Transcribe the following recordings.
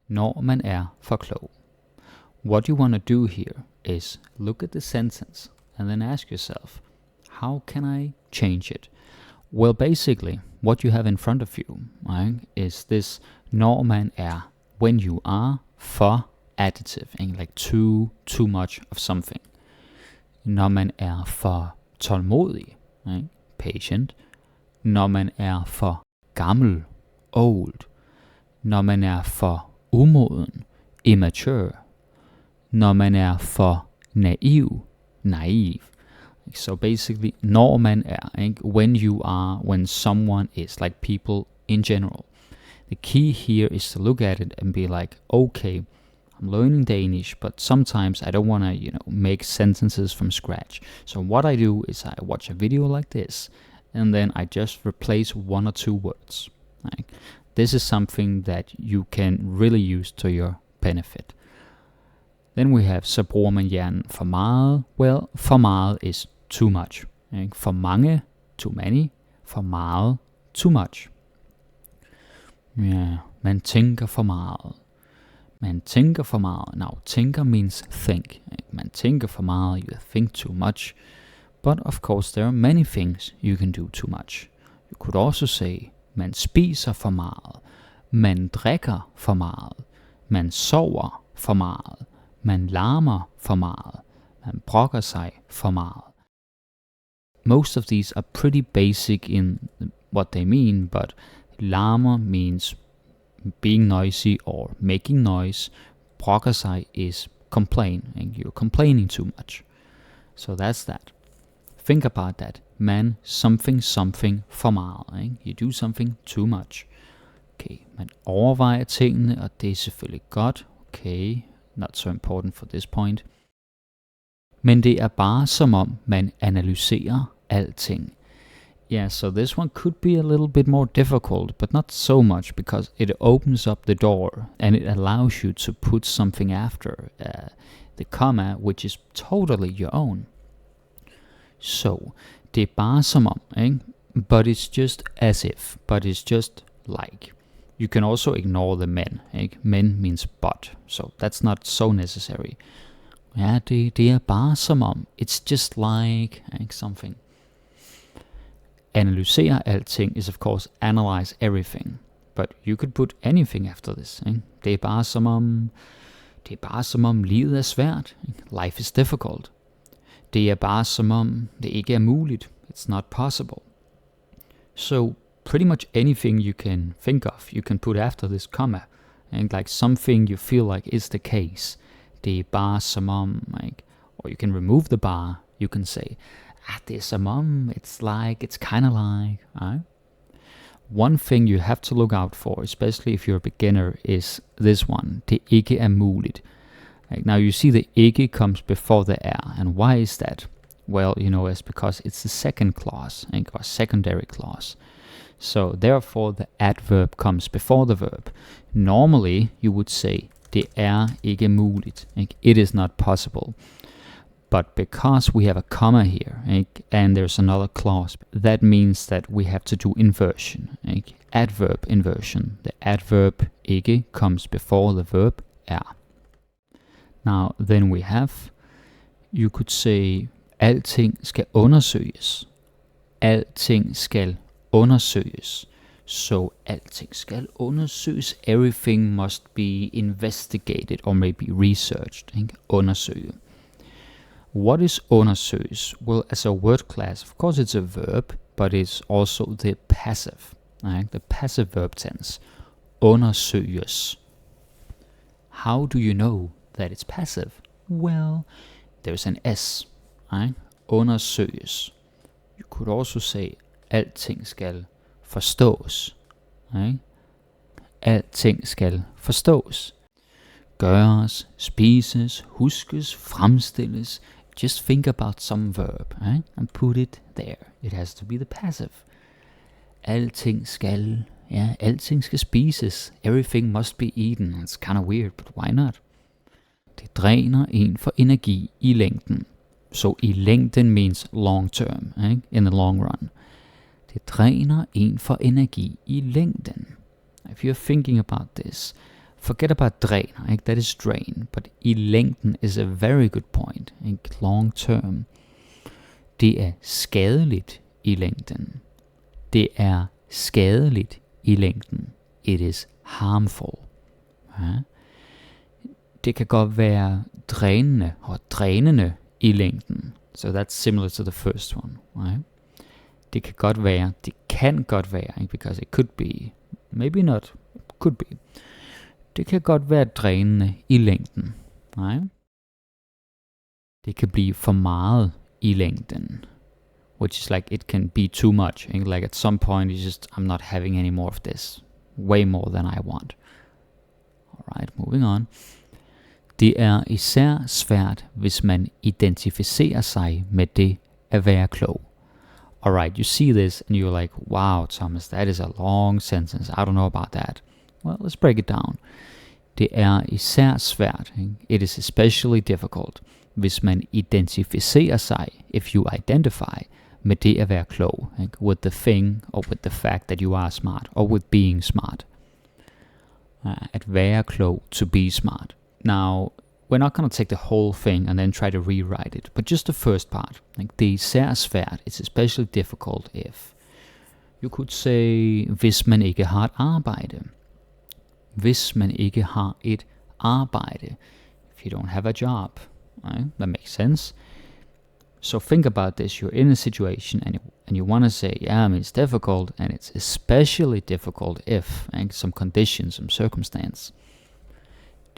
når man er for klog. What you want to do here is look at the sentence and then ask yourself, how can I change it? Well, basically, what you have in front of you, right, is this når man er, when you are for adjective, like too much of something. Når man er for tålmodig, right, patient. Når man er for gammel, old. Når man er for umoden, immature. Når man er for naiv, naive. So basically, når man er, when you are, when someone is, like people in general. The key here is to look at it and be like, okay, I'm learning Danish, but sometimes I don't want to, make sentences from scratch. So what I do is I watch a video like this, and then I just replace one or two words. Right? This is something that you can really use to your benefit. Then we have, så bruger man hjernen for meget. Well, for meget is too much. Ikke? For mange, too many. For meget, too much. Ja, man tænker for meget. Man tænker for meget. Now, tænker means think. Man tænker for meget, you think too much. But of course, there are many things you can do too much. You could also say, man spiser for meget. Man drikker for meget. Man sover for meget. Man larmer for meget. Man brokker sig for meget. Most of these are pretty basic in what they mean, but larmer means being noisy or making noise. Brokker sig is complain, and you're complaining too much. So that's that. Think about that. Man, something for meget. Ikke? You do something too much. Okay, man overvejer tingene, og det er selvfølgelig godt. Okay, not so important for this point. Men det er bare som om man analyserer alting. Yeah, so this one could be a little bit more difficult, but not so much because it opens up the door and it allows you to put something after the comma, which is totally your own. So, det er bare som om, ikke? But it's just as if, but it's just like. You can also ignore the men, ikke? Men means but, so that's not so necessary. Ja, det er bare som om, it's just like, ikke? Something. Analysere alting is of course analyze everything, but you could put anything after this. Ikke? Det er bare som om livet er svært. Ikke? Life is difficult. Det er bare som om det ikke er muligt. It's not possible. So pretty much anything you can think of, you can put after this comma, and like something you feel like is the case. Det er bare som om, like, or you can remove the bar. You can say, det er som om, it's like, it's kind of like. Right? One thing you have to look out for, especially if you're a beginner, is this one. Det ikke er muligt. Like, now you see the ikke comes before the er, and why is that? Well, it's because it's the second clause, or secondary clause. So therefore the adverb comes before the verb. Normally you would say, det er ikke muligt. It is not possible. But because we have a comma here, and there's another clause, that means that we have to do inversion. Adverb inversion. The adverb ikke comes before the verb er. Now, then we have, you could say, alting skal undersøges. Alting skal undersøges. So, alting skal undersøges. Everything must be investigated or maybe researched. Undersøge. What is undersøges? Well, as a word class, of course it's a verb, but it's also the passive. The passive verb tense. Undersøges. How do you know that it's passive? Well, there's an S. Undersøges. You could also say, alting skal forstås. Alting skal forstås. Gøres, spises, huskes, fremstilles. Just think about some verb, and put it there. It has to be the passive. Alting skal spises. Everything must be eaten. It's kind of weird, but why not? Det dræner en for energi i længden. So i længden means long term, in the long run. Det dræner en for energi i længden. If you're thinking about this, Forget about dræner, ikke? That is drain. But i længden is a very good point. Ikke? Long term. Det er skadeligt i længden. Det er skadeligt i længden. It is harmful. Ja? Det kan godt være drænende og drænende i længden. So that's similar to the first one. Right? Det kan godt være, ikke? Because it could be, maybe not, could be. Det kan godt være drænende i længden. Right? Det kan blive for meget i længden. Which is like, it can be too much. Ikke? Like at some point, I'm not having any more of this. Way more than I want. Alright, moving on. Det er især svært, hvis man identificerer sig med det at være klog. Alright, you see this and you're like, wow, Thomas, that is a long sentence. I don't know about that. Well, let's break it down. Det er især svært. Ikke? It is especially difficult, hvis man identificerer sig, if you identify, med det at være klog. Ikke? With the thing, or with the fact that you are smart, or with being smart. At være klog, to be smart. Now, we're not going to take the whole thing and then try to rewrite it, but just the first part. Like, det er især svært. It's especially difficult if. You could say, hvis man ikke har et arbejde. Hvis man ikke har et arbejde. If you don't have a job. Right? That makes sense. So think about this. You're in a situation and you want to say, yeah, I mean, it's difficult, and it's especially difficult if, some conditions, some circumstance.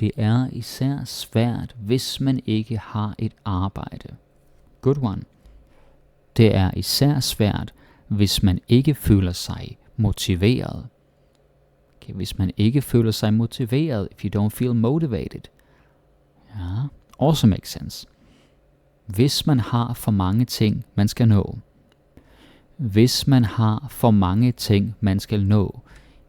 Det er især svært, hvis man ikke har et arbejde. Good one. Det er især svært, hvis man ikke føler sig motiveret. Okay, hvis man ikke føler sig motiveret, if you don't feel motivated. Ja, also makes sense. Hvis man har for mange ting, man skal nå. Hvis man har for mange ting, man skal nå.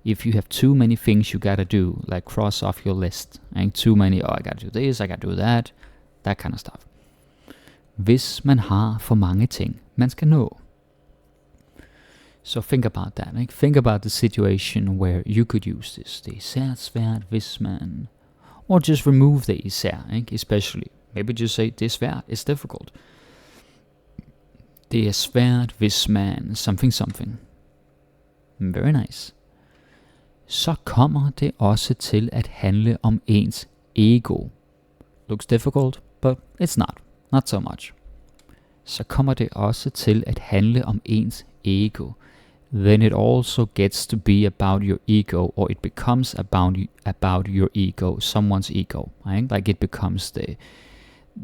If you have too many things you gotta do, like cross off your list. And too many, I gotta do this, I gotta do that kind of stuff. Hvis man har for mange ting, man skal nå. So think about that. Like, think about the situation where you could use this. Det er især svært, hvis man... Or just remove the især, ikke? Especially. Maybe just say, det er svært, it's difficult. Det er svært, hvis man... Something. Very nice. Så kommer det også til at handle om ens ego. Looks difficult, but it's not. Not so much. Så kommer det også til at handle om ens ego. Then it also gets to be about your ego, or it becomes about your ego, someone's ego. Right? Like it becomes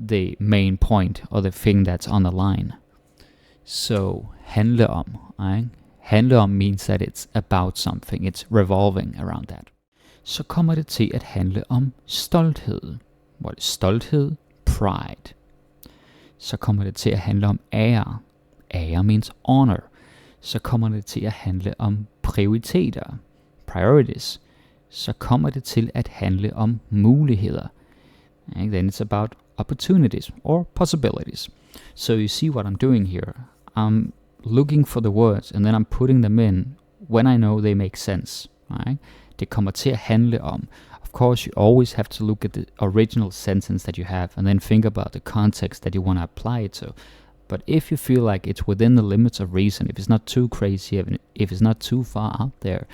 the main point, or the thing that's on the line. So, handle om. Right? Handle om means that it's about something. It's revolving around that. Så kommer det til at handle om stolthed. What is stolthed? Pride. Så kommer det til at handle om ære. Ære means honor. Så kommer det til at handle om prioriteter. Priorities. Så kommer det til at handle om muligheder. And then it's about opportunities or possibilities. So you see what I'm doing here. I'm looking for the words, and then I'm putting them in when I know they make sense. Right? Det kommer til at handle om. Of course, you always have to look at the original sentence that you have, and then think about the context that you want to apply it to. But if you feel like it's within the limits of reason, if it's not too crazy, if it's not too far out there,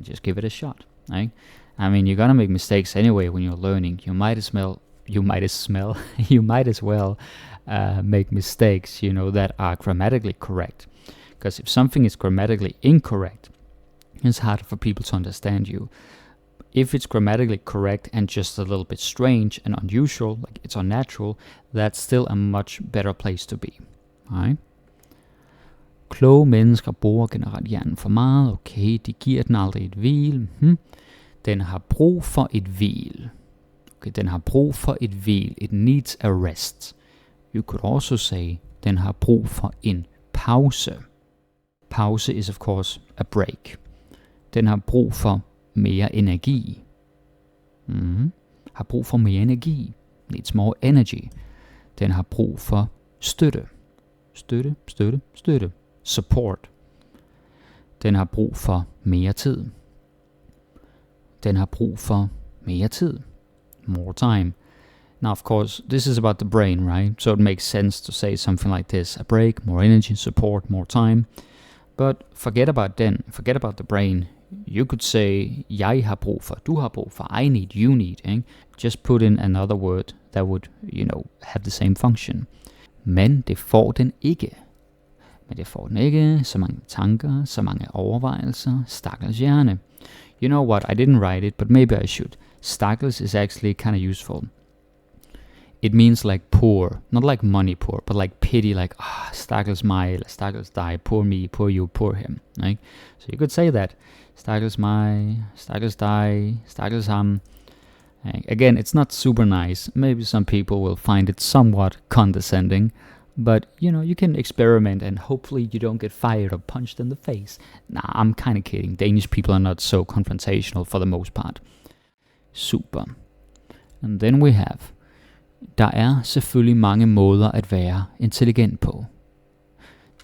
just give it a shot. Right? I mean, you're gonna make mistakes anyway when you're learning. You might as well make mistakes, that are grammatically correct. Because if something is grammatically incorrect, it's harder for people to understand you. If it's grammatically correct and just a little bit strange and unusual, like it's unnatural, that's still a much better place to be. Right? Kloge mennesker bruger generelt hjernen for meget. Okay, de giver den aldrig et hvil. Den har brug for et hvil. Okay, den har brug for et hvil. It needs a rest. You could also say, den har brug for en pause. Pause is of course a break. Den har brug for mere energi. Har brug for mere energi. Needs more energy. Den har brug for støtte. Støtte. Support. Den har brug for mere tid. Den har brug for mere tid, more time. Now, of course, this is about the brain, right? So it makes sense to say something like this: a break, more energy, support, more time. But forget about the brain. You could say, jeg har brug for, du har brug for, I need, you need. Eh? Just put in another word that would, have the same function. Men det får den ikke. Men det får den ikke. Så mange tanker, så mange overvejelser. Stakkels hjerne. You know what, I didn't write it, but maybe I should. Stakkels is actually kind of useful. It means like poor, not like money poor, but like pity, like, stakkels mig, eller stakkels dig, poor me, poor you, poor him. Right? So you could say that. Stakkels mig, stakkels dig, stakkels ham. Again, it's not super nice. Maybe some people will find it somewhat condescending, but you can experiment and hopefully you don't get fired or punched in the face. Nah, I'm kind of kidding. Danish people are not so confrontational for the most part. Super. And then we have, der er selvfølgelig mange måder at være intelligent på.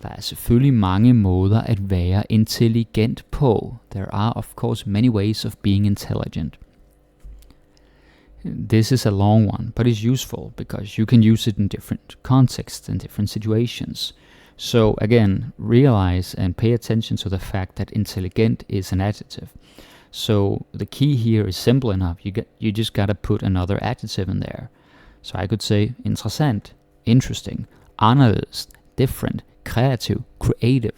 Der er selvfølgelig mange måder at være intelligent på. There are of course many ways of being intelligent. This is a long one, but it's useful because you can use it in different contexts and different situations. So again, realize and pay attention to the fact that intelligent is an adjective. So the key here is simple enough. You just gotta put another adjective in there. So I could say interessant, interesting, anderledes, different, kreativ, creative.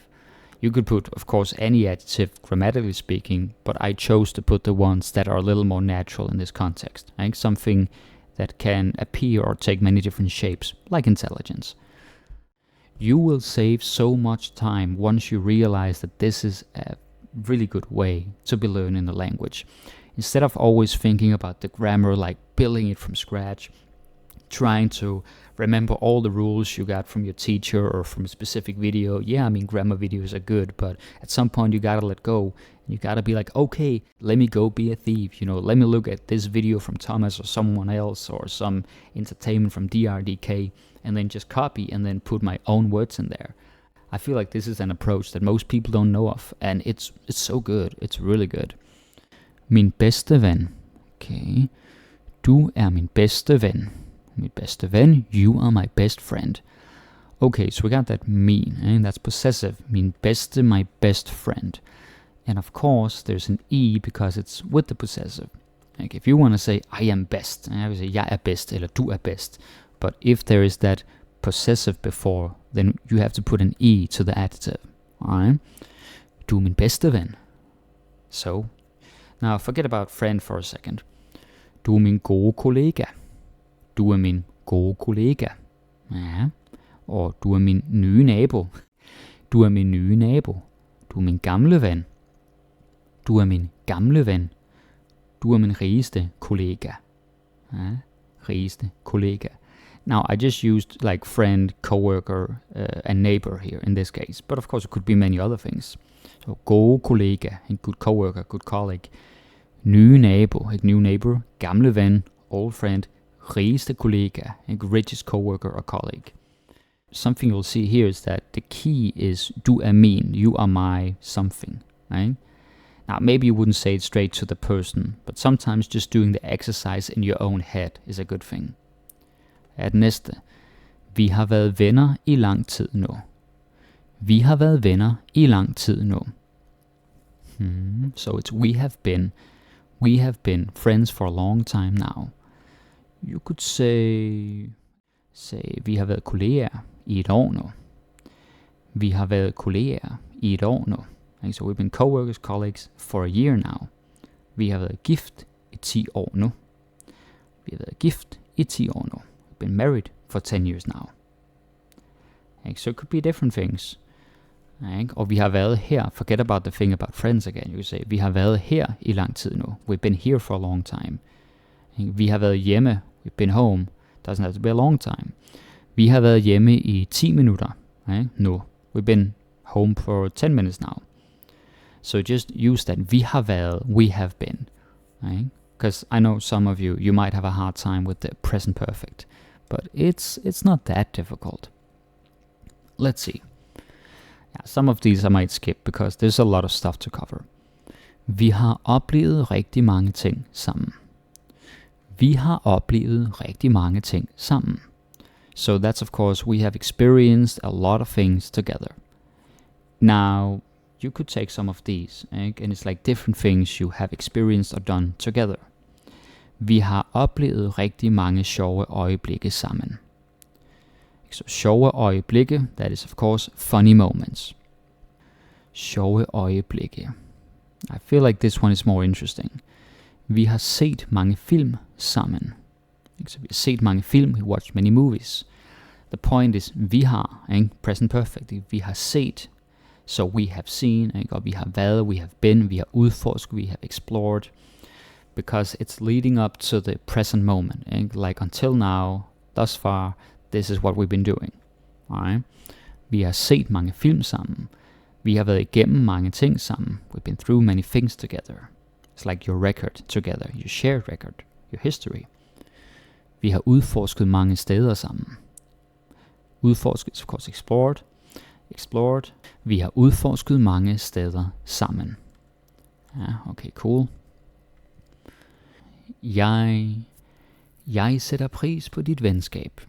You could put, of course, any adjective grammatically speaking, but I chose to put the ones that are a little more natural in this context. Right? Something that can appear or take many different shapes, like intelligence. You will save so much time once you realize that this is a really good way to be learning the language. Instead of always thinking about the grammar, like building it from scratch, trying to remember all the rules you got from your teacher or from a specific video. Yeah, I mean, grammar videos are good, but at some point you gotta let go. You gotta be like, okay, let me go be a thief. Let me look at this video from Thomas or someone else or some entertainment from DRDK and then just copy and then put my own words in there. I feel like this is an approach that most people don't know of, and it's so good. It's really good. Min bedste ven. Okay. Du er min bedste ven. Min bedste ven, you are my best friend. Okay, so we got that mean, and that's possessive. Min bedste, my best friend. And of course, there's an E because it's with the possessive. Like if you want to say, I am best, I would say, jeg er bedst, eller du er bedst. But if there is that possessive before, then you have to put an E to the adjective. Alright? Du er min bedste ven. So, now forget about friend for a second. Du er min gode kollega. Du er min gode kollega. Ja. Og du er min nye nabo. Du er min nye nabo. Du er min gamle ven. Du er min gamle ven. Du er min rigeste kollega. Ja. Rigeste kollega. Now, I just used like friend, coworker, and neighbor here in this case. But of course, it could be many other things. So, gode kollega, en good coworker, good colleague. Nye nabo, et new neighbor. Gamle ven, old friend. Rigeste kollega, a richest coworker or colleague. Something you'll see here is that the key is du er min, you are my something. Right? Now, maybe you wouldn't say it straight to the person, but sometimes just doing the exercise in your own head is a good thing. At næste. Vi har været venner i lang tid nu. Vi har været venner i lang tid nu. So it's we have been friends for a long time now. You could say vi har været kolleger i et år nu. Vi har været kolleger i et år nu. So we've been coworkers, colleagues for a year now. Vi har været gift i 10 år nu. Vi har været gift i 10 år nu. We've been married for 10 years now. So it could be different things. Og vi har været her. Forget about the thing about friends again. You could say, vi har været her i lang tid nu. We've been here for a long time. Vi har været hjemme. We've been home. Doesn't have to be a long time. Vi har været hjemme i 10 minutter. Nu. We've been home for 10 minutes now. So just use that. Vi har været. We have been. Because I know some of you might have a hard time with the present perfect. But it's not that difficult. Let's see. Yeah, some of these I might skip because there's a lot of stuff to cover. Vi har oplevet rigtig mange ting sammen. Vi har oplevet rigtig mange ting sammen. So that's of course, we have experienced a lot of things together. Now, you could take some of these, and it's like different things you have experienced or done together. Vi har oplevet rigtig mange sjove øjeblikke sammen. Så sjove øjeblikke, that is of course funny moments. Sjove øjeblikke. I feel like this one is more interesting. Vi har set mange film sammen. Så vi har set mange film, we watched many movies. The point is, vi har, present perfect, vi har set, so we have seen, og vi har været, we have been, vi har udforsket, we have explored, because it's leading up to the present moment, like until now, thus far, this is what we've been doing. Alright? Vi har set mange film sammen, vi har været igennem mange ting sammen, we've been through many things together. It's like your record together, your shared record, your history. Vi har udforsket mange steder sammen. Udforsket is of course explored. Vi har udforsket mange steder sammen. Ja, okay, cool. Jeg sætter pris på dit venskab.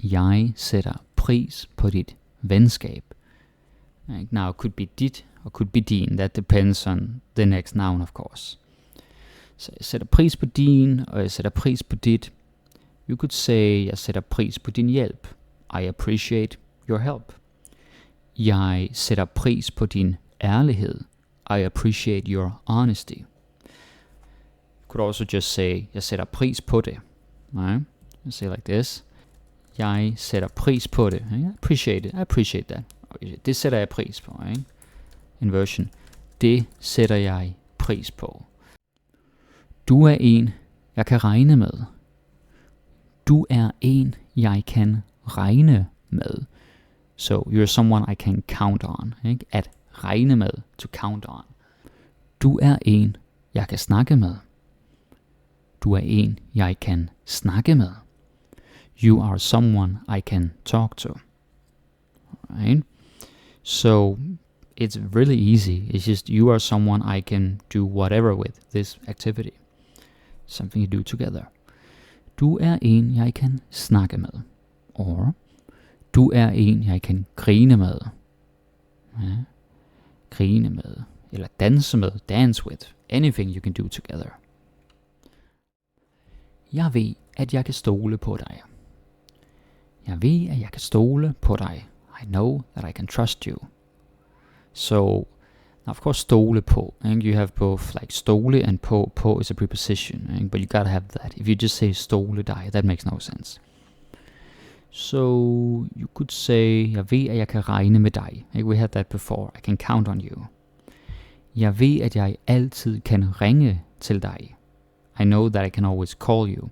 Jeg sætter pris på dit venskab. Now, it could be dit or could be din. That depends on the next noun, of course. Så jeg sætter pris på din, og jeg sætter pris på dit. You could say, jeg sætter pris på din hjælp. I appreciate your help. Jeg sætter pris på din ærlighed. I appreciate your honesty. You could also just say, jeg sætter pris på det. Right? You say like this. Jeg sætter pris på det. I appreciate it. I appreciate that. Det sætter jeg pris på. Ikke? Inversion. Det sætter jeg pris på. Du er en, jeg kan regne med. Du er en, jeg kan regne med. So, you're someone I can count on. Ikke? At regne med, to count on. Du er en, jeg kan snakke med. Du er en, jeg kan snakke med. You are someone I can talk to. Right? So, it's really easy. It's just you are someone I can do whatever with this activity. Something you do together. Du er en, jeg kan snakke med. Or, du er en, jeg kan grine med. Ja. Grine med. Eller danse med. Dance with. Anything you can do together. Jeg ved, at jeg kan stole på dig. Jeg ved, at jeg kan stole på dig. I know that I can trust you. So, now of course, stole på. And you have both like stole and på. På is a preposition, but you gotta have that. If you just say stole dig, that makes no sense. So, you could say, jeg ved, at jeg kan regne med dig. We had that before. I can count on you. Jeg ved, at jeg altid kan ringe til dig. I know that I can always call you.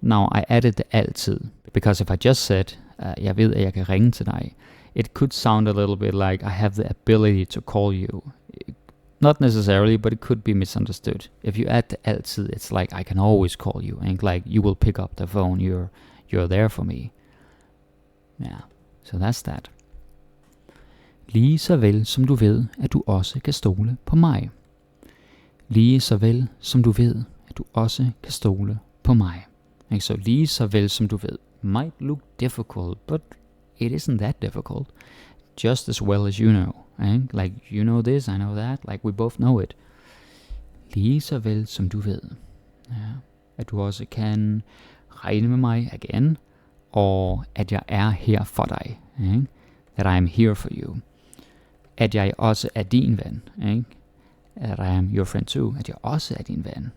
Now, I added the altid, because if I just said, jeg ved, at jeg kan ringe til dig, it could sound a little bit like I have the ability to call you. Not necessarily, but it could be misunderstood. If you add the altid, it's like I can always call you, and like you will pick up the phone, you're there for me. Yeah, so that's that. Lige så vel som du ved, at du også kan stole på mig. Lige så vel som du ved, at du også kan stole på mig. Så lige så vel som du ved. Might look difficult, but it isn't that difficult. Just as well as you know. Like, you know this, I know that. Like, we both know it. Lige så vel som du ved. Ja. At du også kan regne med mig again. Og at jeg er her for dig. That I am here for you. At jeg også er din ven. That I am your friend too. At jeg også er din ven.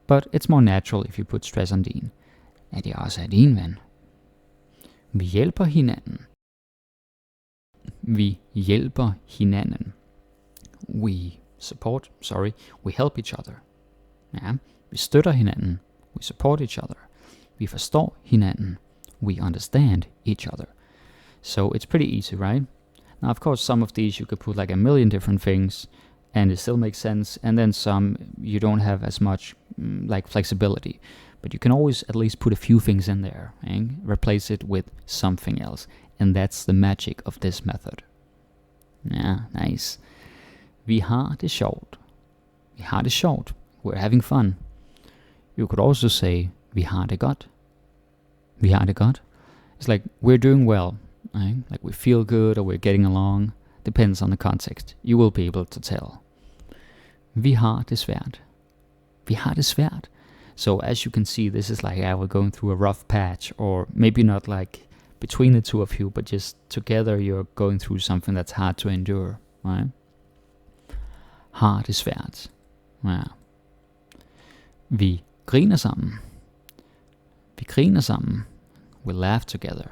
But it's more natural if you put stress on din. At jeg også er din ven. Vi hjælper hinanden. Vi hjælper hinanden. We help each other. Ja, vi støtter hinanden. We support each other. Vi forstår hinanden. We understand each other. So it's pretty easy, right? Now, of course, some of these you could put like a million different things and it still makes sense. And then some you don't have as much like flexibility. But you can always at least put a few things in there and replace it with something else. And that's the magic of this method. Yeah, nice. Vi har det sjovt. Vi har det sjovt. We're having fun. You could also say, vi har det godt. Vi har det godt. It's like, we're doing well. Right? Like we feel good or we're getting along. Depends on the context. You will be able to tell. Vi har det svært. Vi har det svært. So as you can see, this is like, we're going through a rough patch, or maybe not like between the two of you, but just together you're going through something that's hard to endure. Right? Har det svært. Ja. Vi griner sammen. Vi griner sammen. We laugh together.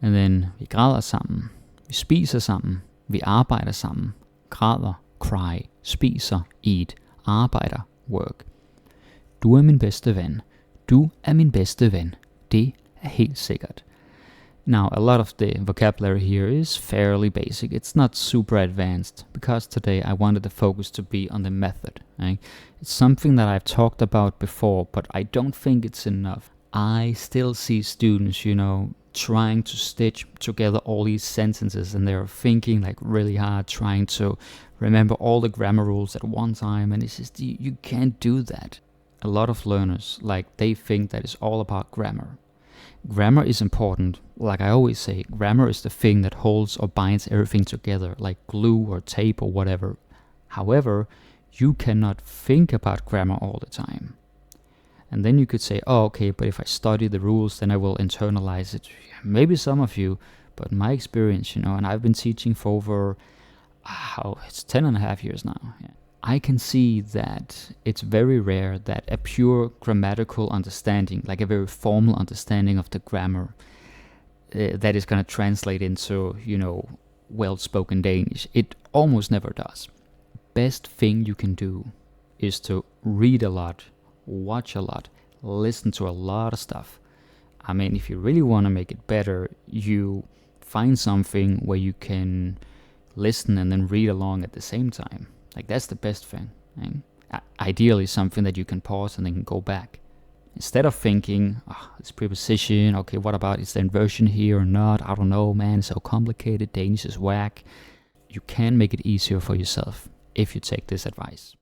And then vi græder sammen. Vi spiser sammen. Vi arbejder sammen. Græder, cry, spiser, eat, arbejder, work. Du er min bedste ven. Du er min bedste ven. Det er helt sikkert. Now, a lot of the vocabulary here is fairly basic. It's not super advanced, because today I wanted the focus to be on the method. Right? It's something that I've talked about before, but I don't think it's enough. I still see students, trying to stitch together all these sentences, and they're thinking like really hard, trying to remember all the grammar rules at one time, and it's just, you can't do that. A lot of learners, they think that it's all about grammar. Grammar is important. Like I always say, grammar is the thing that holds or binds everything together, like glue or tape or whatever. However, you cannot think about grammar all the time. And then you could say, okay, but if I study the rules, then I will internalize it. Maybe some of you, but my experience, and I've been teaching for over, it's 10.5 years now. Yeah. I can see that it's very rare that a pure grammatical understanding, like a very formal understanding of the grammar, that is going to translate into, well-spoken Danish. It almost never does. Best thing you can do is to read a lot, watch a lot, listen to a lot of stuff. I mean, if you really want to make it better, you find something where you can listen and then read along at the same time. Like, that's the best thing. Right? Ideally, something that you can pause and then go back. Instead of thinking, this preposition, okay, what about, is there inversion here or not? I don't know, man, it's so complicated, Danish is whack. You can make it easier for yourself if you take this advice.